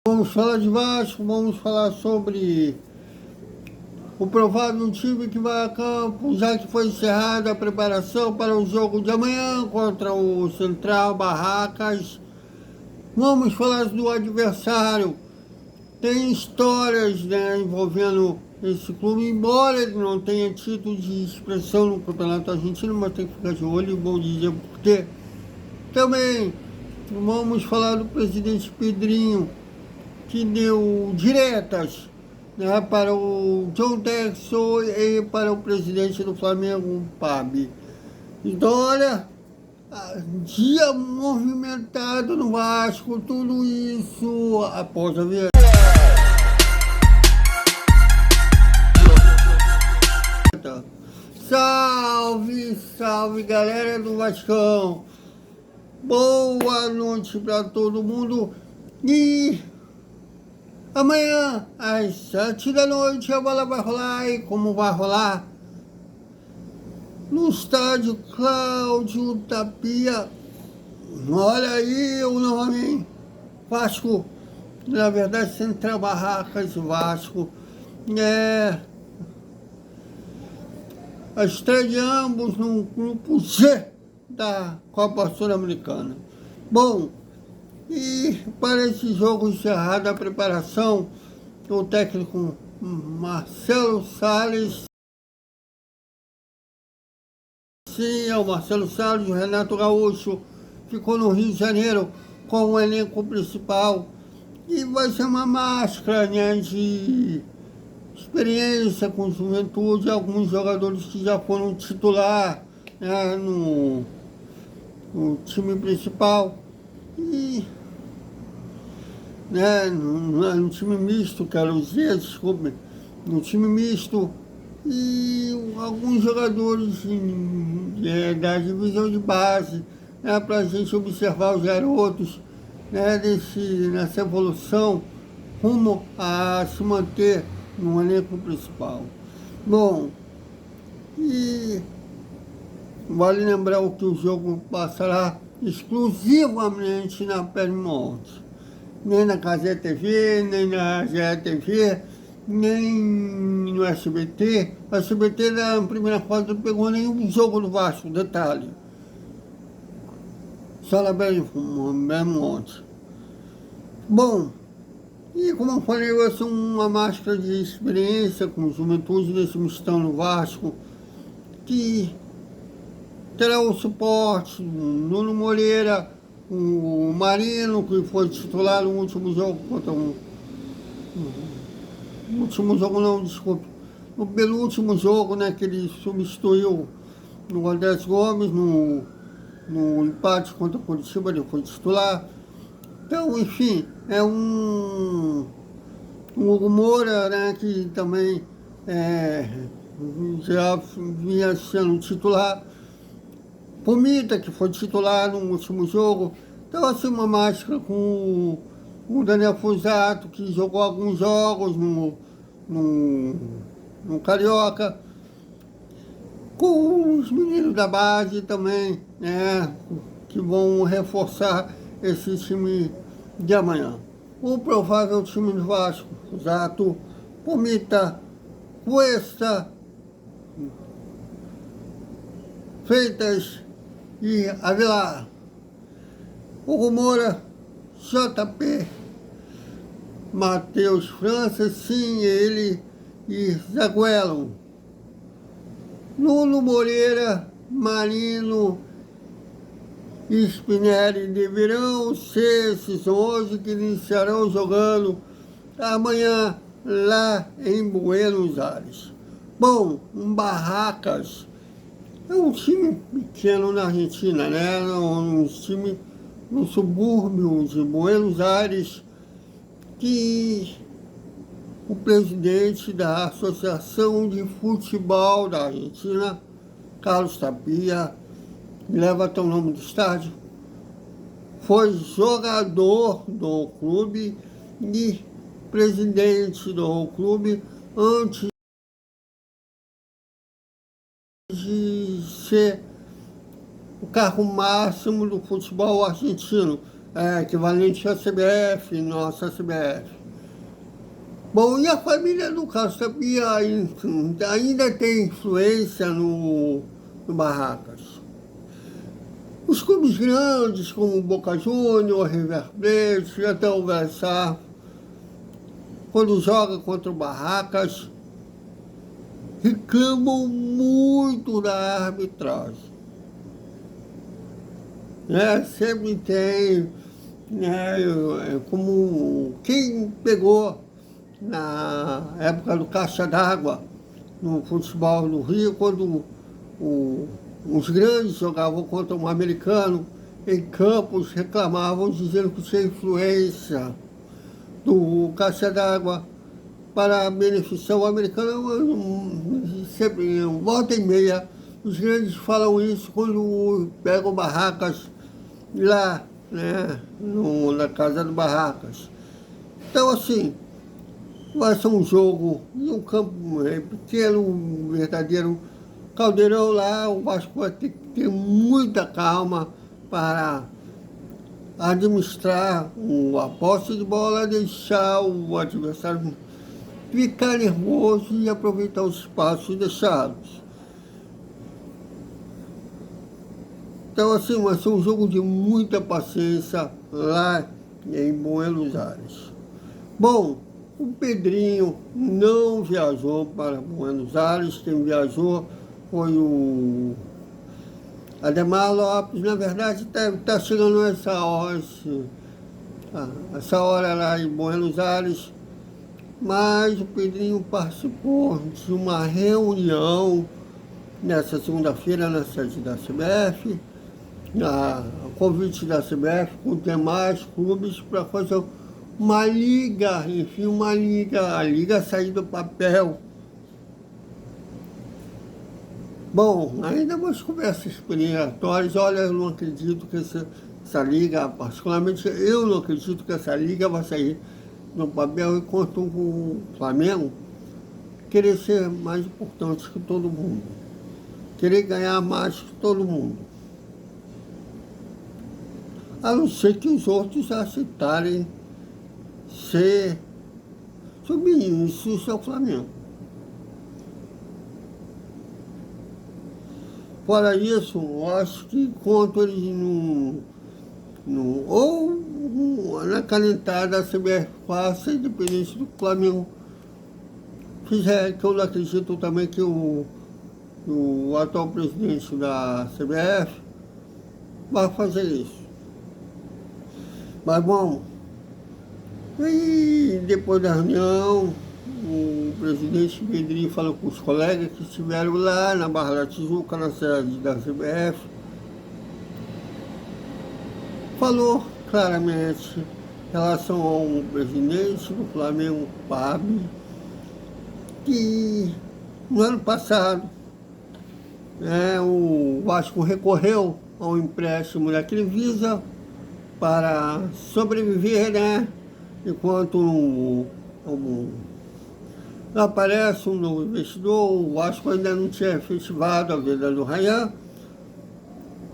Vamos falar de Vasco, vamos falar sobre o provável time que vai a campo, já que foi encerrada a preparação para o jogo de amanhã contra o Central Barracas. Vamos falar do adversário. Tem histórias, né, envolvendo esse clube, embora ele não tenha título de expressão no Campeonato Argentino, mas tem que ficar de olho e vou dizer porque. Também vamos falar do presidente Pedrinho, que deu diretas, né, para o John Textor e para o presidente do Flamengo, Pabi. Então, olha, dia movimentado no Vasco, tudo isso após a viagem. Salve, salve galera do Vascão! Boa noite para todo mundo e amanhã às 7 da noite a bola vai rolar. E como vai rolar? No estádio Cláudio Tapia. Olha aí o nome, hein? Vasco, na verdade Central Barracas Vasco. A estreia de ambos no grupo G da Copa Sul-Americana. Bom, e para esse jogo encerrado a preparação, o técnico Marcelo Salles, sim, é o Marcelo Salles, o Renato Gaúcho ficou no Rio de Janeiro com o elenco principal e vai ser uma máscara, né, de experiência com juventude, alguns jogadores que já foram titular, né, no time principal e, né, no time misto, quero dizer, desculpe, no time misto e alguns jogadores da divisão de base, né, para a gente observar os garotos, né, nessa evolução rumo a se manter no elenco principal. Bom, e vale lembrar que o jogo passará exclusivamente na Paramount, nem na Cazé TV, nem na GE nem no SBT. O SBT na primeira fase não pegou nenhum jogo do Vasco, detalhe. Só na Paramount. Bom, e como eu falei, vai ser uma máscara de experiência com juventude nesse mistão no Vasco, que terá o suporte Nuno Moreira, o Marino, que foi titular no último jogo contra no penúltimo jogo, né, que ele substituiu no Andrés Gomes, no empate contra o Curitiba, ele foi titular. Então, enfim, é um Hugo Moura, né, que também já vinha sendo titular. Pomita, que foi titular no último jogo. Então, assim, uma máscara com o Daniel Fusato, que jogou alguns jogos no Carioca. Com os meninos da base também, né, que vão reforçar esse time de amanhã. O provável time do Vasco: Zato, Pomita, Cuesta, Freitas e Avelar. Hugo Moura, JP, Matheus França, sim, ele e Zaguelo. Nuno Moreira, Marino e Spinelli deverão ser esses 11 que iniciarão jogando amanhã lá em Buenos Aires. Bom, Barracas é um time pequeno na Argentina, né? Um time no subúrbio de Buenos Aires, que o presidente da Associação de Futebol da Argentina, Carlos Tapia, leva até o nome do estádio, foi jogador do clube e presidente do clube antes de ser o cargo máximo do futebol argentino. equivalente à CBF, nossa CBF. Bom, e a família do Cássio Tapia ainda tem influência no Barracas. Os clubes grandes, como Boca Juniors, River Plate e até o Versailles, quando joga contra o Barracas, reclamam muito da arbitragem. Sempre tem, como quem pegou na época do Caixa d'Água, no futebol do Rio, quando os grandes jogavam contra um americano, em campos reclamavam, dizendo que tinha influência do Caixa d'Água para beneficiar o americano. Sempre, volta e meia, os grandes falam isso quando pegam Barracas lá, na casa do Barracas. Então, assim, vai ser um jogo em um campo pequeno, um verdadeiro caldeirão lá. O Vasco vai ter que ter muita calma para administrar a posse de bola, deixar o adversário ficar nervoso e aproveitar os espaços deixados. Então, assim, vai ser um jogo de muita paciência lá em Buenos Aires. Bom, o Pedrinho não viajou para Buenos Aires, quem viajou foi o Ademar Lopes. Na verdade, está chegando essa hora lá em Buenos Aires, mas o Pedrinho participou de uma reunião nessa segunda-feira na sede da CBF, a convite da CBF, com demais clubes para fazer uma liga, enfim, a liga sair do papel. Bom, ainda umas conversas preliminatórias. Olha, eu não acredito que essa liga, particularmente eu não acredito que essa liga vai sair no papel, enquanto o Flamengo querer ser mais importante que todo mundo, querer ganhar mais que todo mundo. A não ser que os outros aceitarem ser submissos ao Flamengo. Fora isso, eu acho que enquanto eles ou na calentada a CBF faça, independente do Flamengo fizer, que eu não acredito também que o atual presidente da CBF vai fazer isso. Mas bom, e depois da reunião, o presidente Pedrinho falou com os colegas que estiveram lá na Barra da Tijuca, na sede da CBF, falou claramente em relação ao presidente do Flamengo, Pablo, que no ano passado o Vasco recorreu ao empréstimo da Crivisa para sobreviver, enquanto não aparece um novo investidor. O Vasco ainda não tinha efetivado a venda do Rayan,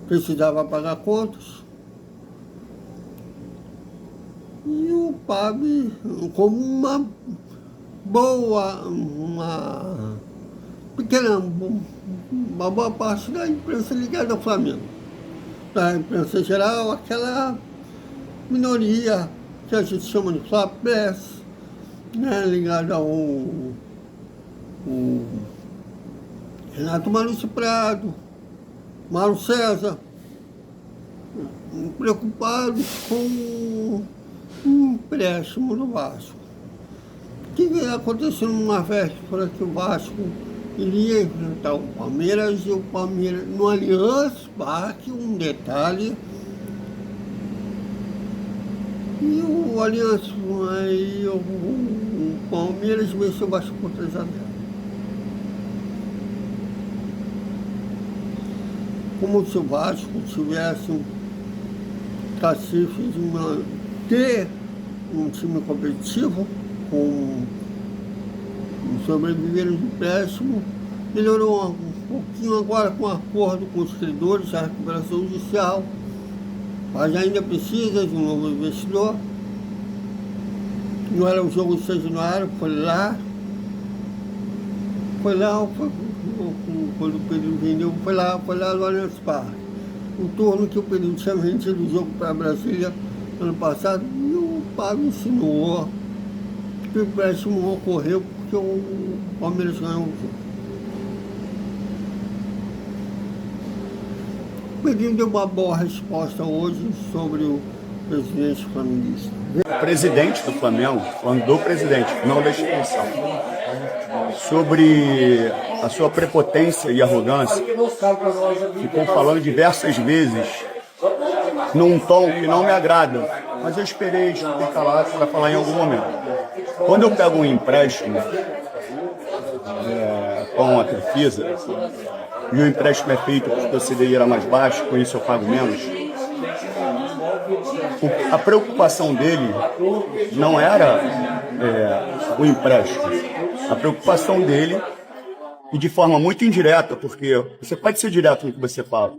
precisava pagar contas. E o PAB, como uma boa parte da imprensa ligada ao Flamengo, da imprensa geral, aquela minoria que a gente chama de Fla-Press, ligada ao Renato Maurício Prado, Mauro César, preocupados com um empréstimo do Vasco, que veio acontecendo numa véspera que o Vasco iria enfrentar o Palmeiras, e o Palmeiras no Allianz Parque, um detalhe, e o Allianz, aí o Palmeiras venceu o Vasco por 3-0. Como se o Vasco tivesse um cacife de ter um time competitivo, com sobreviver no empréstimo, melhorou um pouquinho agora com o acordo com os credores, a recuperação judicial, Mas ainda precisa de um novo investidor. Não era um jogo de São Januário, quando o Pedrinho vendeu, foi lá no Allianz Parque. O turno que o Pedrinho tinha vendido o jogo para Brasília ano passado, e o Pablo insinuou que o empréstimo não ocorreu porque o Palmeiras ganhou o jogo. O Pedrinho deu uma boa resposta hoje sobre o presidente flamenguista. O presidente do Flamengo, falando do presidente, não da instituição, sobre a sua prepotência e arrogância, ficou falando diversas vezes num tom que não me agrada, mas eu esperei ficar lá para falar em algum momento. Quando eu pego um empréstimo com a Crefisa, e o empréstimo é feito porque o CDI era mais baixo, com isso eu pago menos, a preocupação dele não era o empréstimo. A preocupação dele, e de forma muito indireta, porque você pode ser direto no que você fala,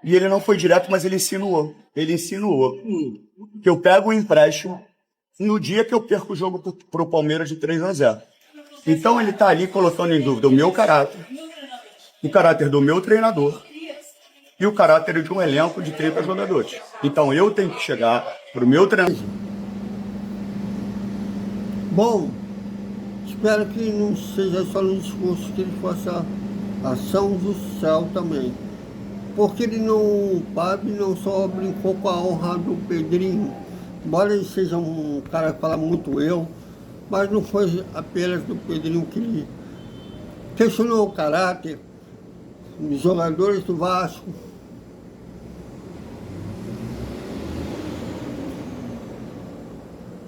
e ele não foi direto, mas ele insinuou. Ele insinuou que eu pego o empréstimo no dia que eu perco o jogo para o Palmeiras de 3-0. Então ele está ali colocando em dúvida o meu caráter, o caráter do meu treinador e o caráter de um elenco de 30 jogadores. Então eu tenho que chegar para o meu treinador. Bom, espero que não seja só no discurso, que ele faça ação social também. Porque ele não, o Pablo não só brincou com a honra do Pedrinho, embora ele seja um cara que fala muito eu, mas não foi apenas do Pedrinho que ele questionou o caráter dos jogadores do Vasco,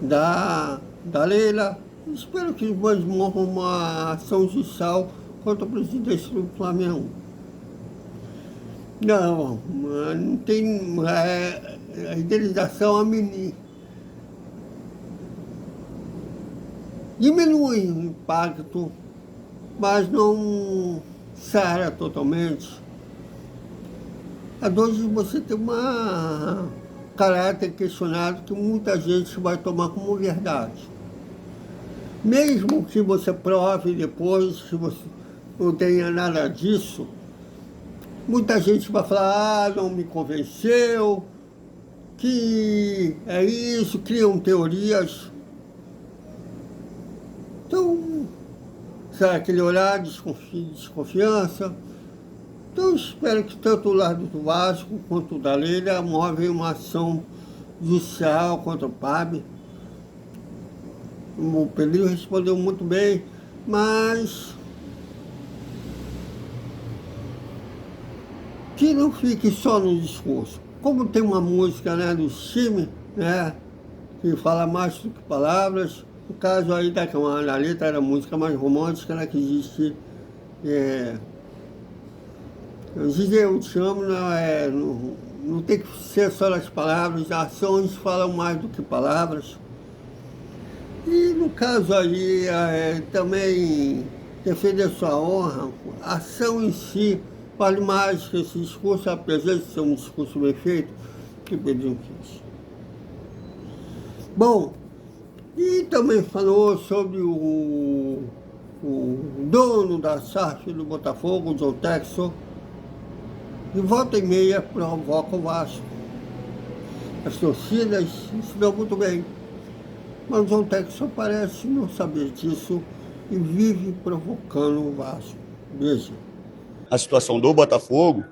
da Leila. Espero que eles morram uma ação judicial contra o presidente do Flamengo. Não tem a indenização a diminui o impacto, mas não sara totalmente a dor de você ter um caráter questionado que muita gente vai tomar como verdade. Mesmo que você prove depois que você não tenha nada disso, muita gente vai falar, não me convenceu, que é isso, criam teorias. Então, será aquele olhar de desconfiança? Então, eu espero que tanto o lado do Vasco quanto o da Leila movem uma ação judicial contra o Pablo. O Pedrinho respondeu muito bem, mas que não fique só no discurso. Como tem uma música, né, do time, né, que fala mais do que palavras, no caso aí da letra era a música mais romântica, né, que existe, dizer eu te amo, não tem que ser só as palavras, as ações falam mais do que palavras. E no caso aí, também defender sua honra, a ação em si vale mais que esse discurso, apesar de ser um discurso bem feito, que o Pedrinho fez. Bom, e também falou sobre o dono da SAF do Botafogo, o John Textor, de volta e meia provoca o Vasco. As torcidas se dão muito bem, mas o John Textor parece não saber disso e vive provocando o Vasco. Veja. A situação do Botafogo,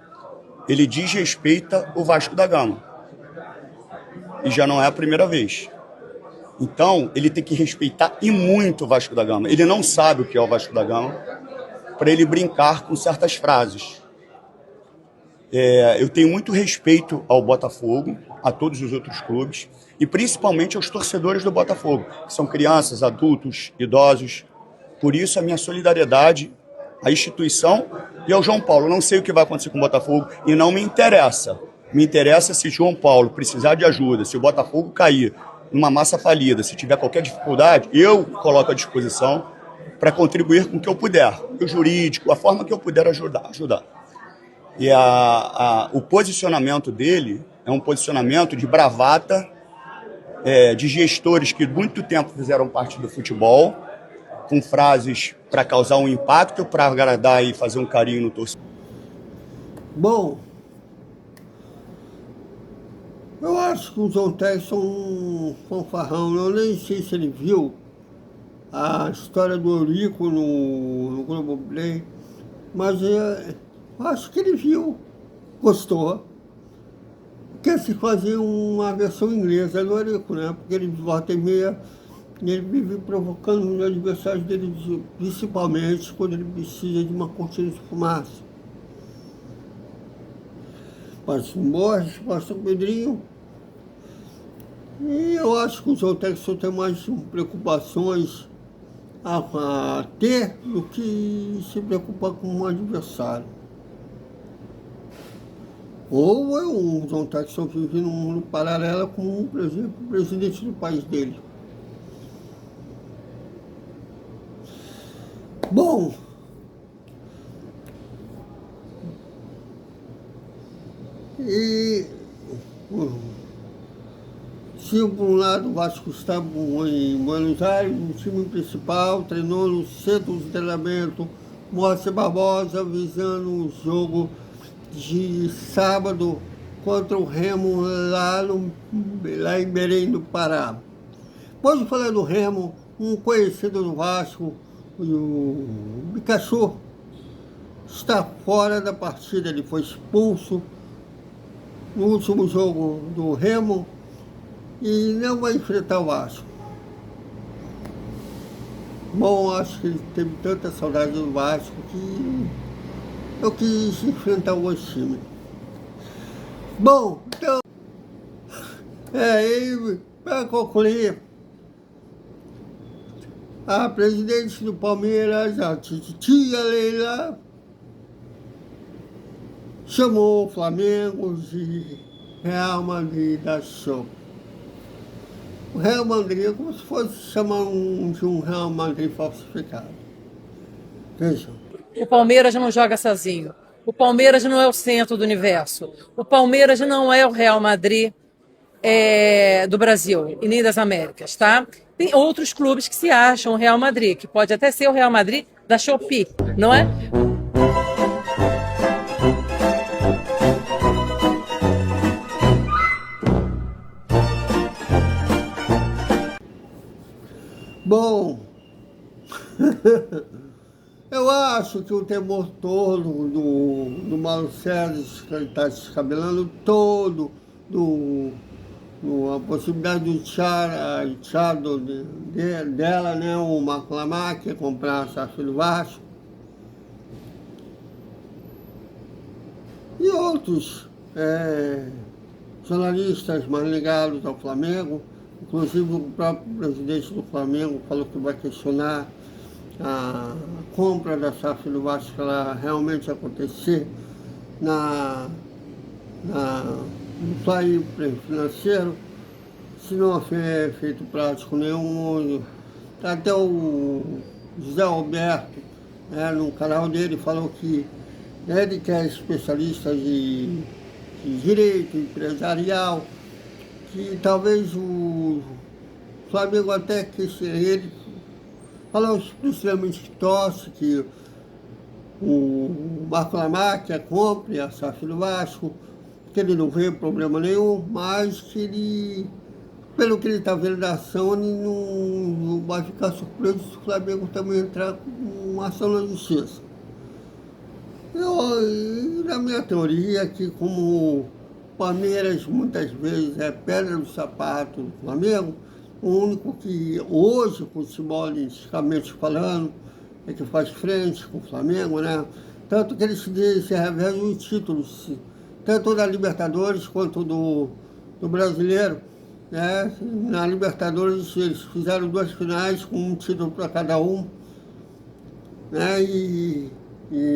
ele desrespeita o Vasco da Gama. E já não é a primeira vez. Então, ele tem que respeitar e muito o Vasco da Gama. Ele não sabe o que é o Vasco da Gama para ele brincar com certas frases. Eu tenho muito respeito ao Botafogo, a todos os outros clubes, e principalmente aos torcedores do Botafogo, que são crianças, adultos, idosos. Por isso, a minha solidariedade à instituição e ao João Paulo. Eu não sei o que vai acontecer com o Botafogo e não me interessa. Me interessa se João Paulo precisar de ajuda, se o Botafogo cair numa massa falida, se tiver qualquer dificuldade, eu coloco à disposição para contribuir com o que eu puder, o jurídico, a forma que eu puder ajudar. E o posicionamento dele é um posicionamento de bravata, de gestores que muito tempo fizeram parte do futebol, com frases para causar um impacto, para agradar e fazer um carinho no torcedor. Bom, eu acho que o John Texton é um fanfarrão. Eu nem sei se ele viu a história do Eurico no Globoplay, mas eu acho que ele viu, gostou. Quer se fazer uma versão inglesa do Eurico, né? Porque ele volta e meia, ele vive provocando os adversários dele, principalmente quando ele precisa de uma cortina de fumaça. Passa o Borges, passa o Pedrinho. E eu acho que o John Texton tem mais preocupações a ter do que se preocupar com um adversário. Ou é um John Texton vive num mundo paralelo como, por exemplo, o presidente do país dele. Bom, e se por um lado o Vasco estava em Buenos Aires, no time principal, treinou no centro de treinamento Moacir Barbosa, visando o jogo de sábado contra o Remo lá em Belém do Pará. Pode falar do Remo, um conhecido do Vasco, o Pikachu, está fora da partida, ele foi expulso no último jogo do Remo e não vai enfrentar o Vasco. Bom, acho que ele teve tanta saudade do Vasco que eu quis enfrentar o outro time. Bom, então, e para concluir, a presidente do Palmeiras, a titia Leila, chamou o Flamengo de Real Madrid da Show. O Real Madrid é como se fosse chamar de um Real Madrid falsificado. Vejam. O Palmeiras não joga sozinho. O Palmeiras não é o centro do universo. O Palmeiras não é o Real Madrid do Brasil e nem das Américas, tá? Tem outros clubes que se acham o Real Madrid, que pode até ser o Real Madrid da Shopee, não é? Bom, eu acho que o temor todo do Mauro César, que ele está se descabelando todo, a possibilidade do Thiago dela, né, o Marco Lamarque, comprar a SAF do Vasco. E outros jornalistas mais ligados ao Flamengo, inclusive o próprio presidente do Flamengo falou que vai questionar a compra da SAF do Vasco, ela realmente acontecer no plano financeiro, se não houver efeito prático nenhum. Até o José Alberto, no canal dele, falou que ele que é especialista de direito empresarial, que talvez o Flamengo até que ele falou explicitamente que torce que o Marco Lamarque compre a SAF do Vasco, que ele não vê problema nenhum, mas que ele, pelo que ele está vendo da ação, ele não vai ficar surpreso se o Flamengo também entrar com uma ação na justiça. Na minha teoria, que como o Palmeiras muitas vezes é pedra no sapato do Flamengo, o único que hoje, futebolisticamente falando, é que faz frente com o Flamengo, né? Tanto que eles se revezam em títulos, tanto da Libertadores quanto do Brasileiro, né? Na Libertadores eles fizeram 2 finais com um título para cada um, né? E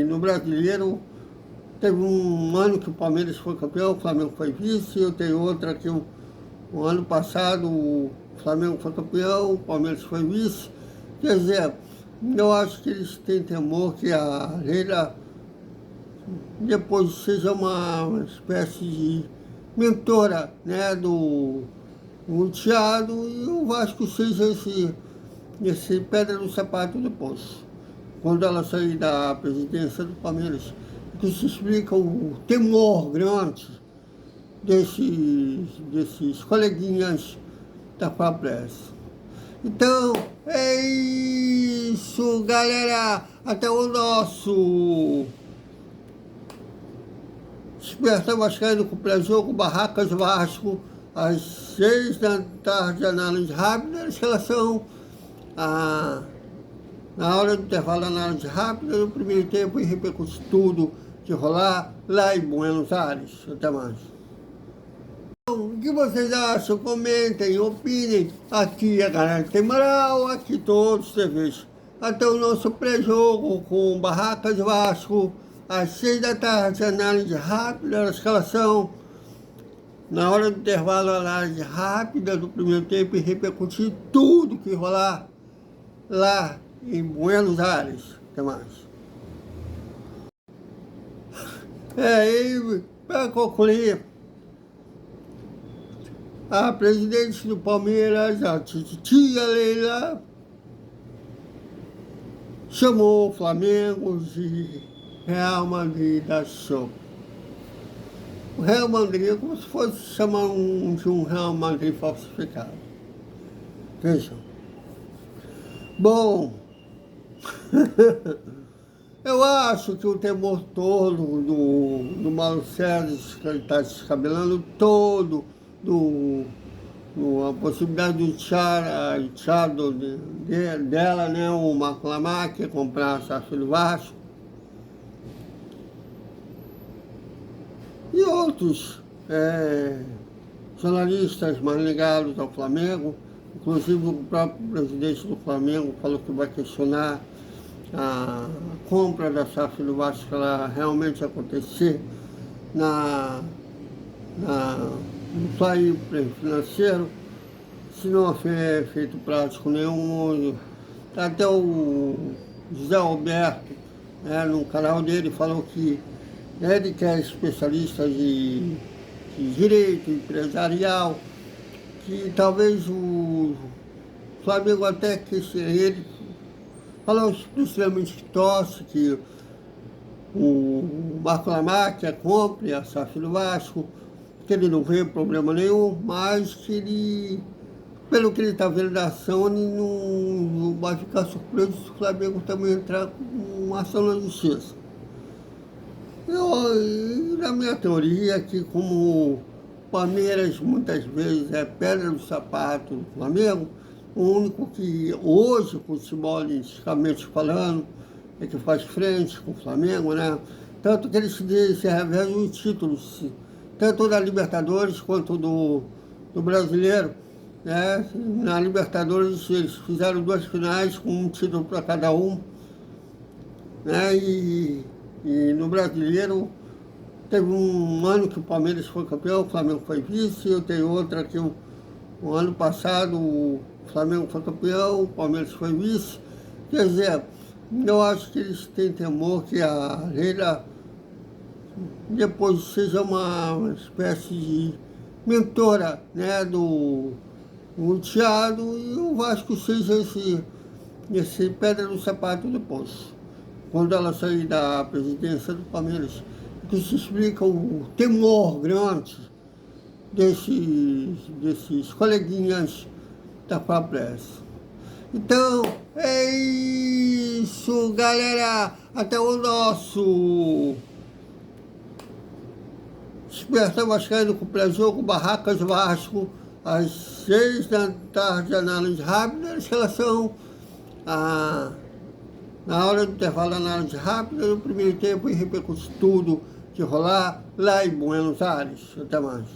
no Brasileiro teve um ano que o Palmeiras foi campeão, o Flamengo foi vice, eu tenho outra que o ano passado o Flamengo foi campeão, o Palmeiras foi vice. Quer dizer, eu acho que eles têm temor que a Leila depois seja uma espécie mentora, né, do Thiago, e o Vasco seja esse pedra no sapato depois, quando ela sair da presidência do Palmeiras, que se explica o temor grande desses coleguinhas da Fabrés. Então, é isso, galera. Até o nosso Desperta Vascaíno com pré-jogo, Barracas Vasco, às 6 da tarde, análise rápida, em relação a... Na hora do intervalo, análise rápida, no primeiro tempo, e repercute tudo que rolar lá em Buenos Aires. Até mais. O que vocês acham? Comentem, opinem. Aqui a galera tem moral, aqui todos vocês. Até o nosso pré-jogo com Barracas Vasco, às 6 da tarde, análise rápida da escalação. Na hora do intervalo, análise rápida do primeiro tempo e repercutir tudo que rolar lá em Buenos Aires. Até mais. E para concluir, a presidente do Palmeiras, a titia Leila, chamou o Flamengo de Real Madrid da Show. O Real Madrid é como se fosse chamar de um Real Madrid falsificado. Vejam. Bom, eu acho que o temor todo do Mauro César, que ele está descabelando todo, a possibilidade do Thiago dela, né, o Marco Lamarque, comprar a SAF do Vasco, e outros jornalistas mais ligados ao Flamengo, inclusive o próprio presidente do Flamengo falou que vai questionar a compra da SAF do Vasco, ela realmente acontecer no plano financeiro, se não houver efeito prático nenhum. Até o José Alberto, no canal dele, falou que ele que é especialista de direito empresarial, que talvez o Flamengo até que ele falou explicitamente que torce que o Marco Lamarque compre a SAF do Vasco, que ele não vê problema nenhum, mas que ele, pelo que ele está vendo da ação, ele não vai ficar surpreso se o Flamengo também entrar com uma ação na justiça. Na minha teoria, que como o Palmeiras muitas vezes é pedra no sapato do Flamengo, o único que hoje, futebolisticamente falando, é que faz frente com o Flamengo, né? Tanto que eles se revezam em títulos, tanto da Libertadores quanto do Brasileiro, né? Na Libertadores eles fizeram 2 finais com um título para cada um, né? E no Brasileiro teve um ano que o Palmeiras foi campeão, o Flamengo foi vice, eu tenho outra que o ano passado o Flamengo foi campeão, o Palmeiras foi vice. Quer dizer, eu acho que eles têm temor que a Leila depois seja uma espécie de mentora, né, do Thiago, e o Vasco seja esse pedra no sapato depois, quando ela sair da presidência do Palmeiras, que se explica o temor grande desses coleguinhas da Fabrés. Então, é isso, galera. Até o nosso Desperta Vascaíno com pré-jogo, Barracas Vasco, às 6 da tarde, análise rápida, em relação a... Na hora do intervalo, análise rápida no primeiro tempo e repercute tudo que rolar lá em Buenos Aires. Até mais.